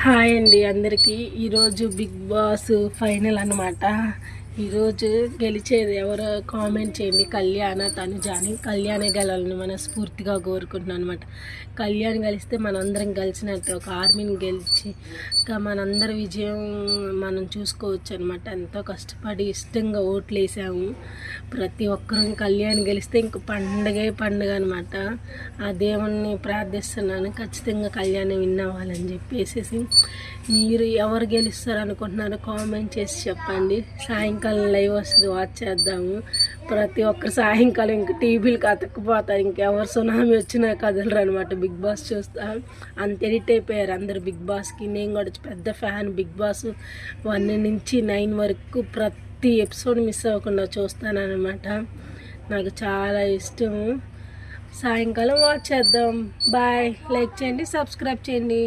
Hi అండి అందరికీ. ఈరోజు బిగ్ బాస్ ఫైనల్ అనమాట. ఈరోజు గెలిచేది ఎవరో కామెంట్ చేయండి. కళ్యాణ తనుజాని. కళ్యాణే గెలాలని మనస్ఫూర్తిగా కోరుకుంటున్నాను అనమాట. కళ్యాణ్ గెలిస్తే మనందరం గెలిచినట్టు, ఒక ఆర్మీని గెలిచి మనందరి విజయం మనం చూసుకోవచ్చు అనమాట. ఎంతో కష్టపడి ఇష్టంగా ఓట్లు వేసాము ప్రతి ఒక్కరూ. కళ్యాణ్ గెలిస్తే ఇంక పండగే పండుగ అనమాట. ఆ దేవుణ్ణి ప్రార్థిస్తున్నాను ఖచ్చితంగా కళ్యాణ్ విన్ అవ్వాలని చెప్పేసి. మీరు ఎవరు గెలుస్తారు అనుకుంటున్నారో కామెంట్ చేసి చెప్పండి. సాయంకాలం లైవ్ వస్తుంది, వాచ్ చేద్దాము. ప్రతి ఒక్కరు సాయంకాలం ఇంక టీవీలకు అతుక్కుపోతారు. ఇంకెవరు సునామీ వచ్చినా కదలరు అనమాట. బిగ్ బాస్ చూస్తాం అంత ఎడిట్ అయిపోయారు అందరు బిగ్ బాస్కి. నేను కూడా పెద్ద ఫ్యాన్. బిగ్ బాస్ 1 నుంచి 9 వరకు ప్రతి ఎపిసోడ్ మిస్ అవ్వకుండా చూస్తానన్నమాట. నాకు చాలా ఇష్టము. సాయంకాలం వాచ్ చేద్దాం. బాయ్. లైక్ చేయండి, సబ్స్క్రైబ్ చేయండి.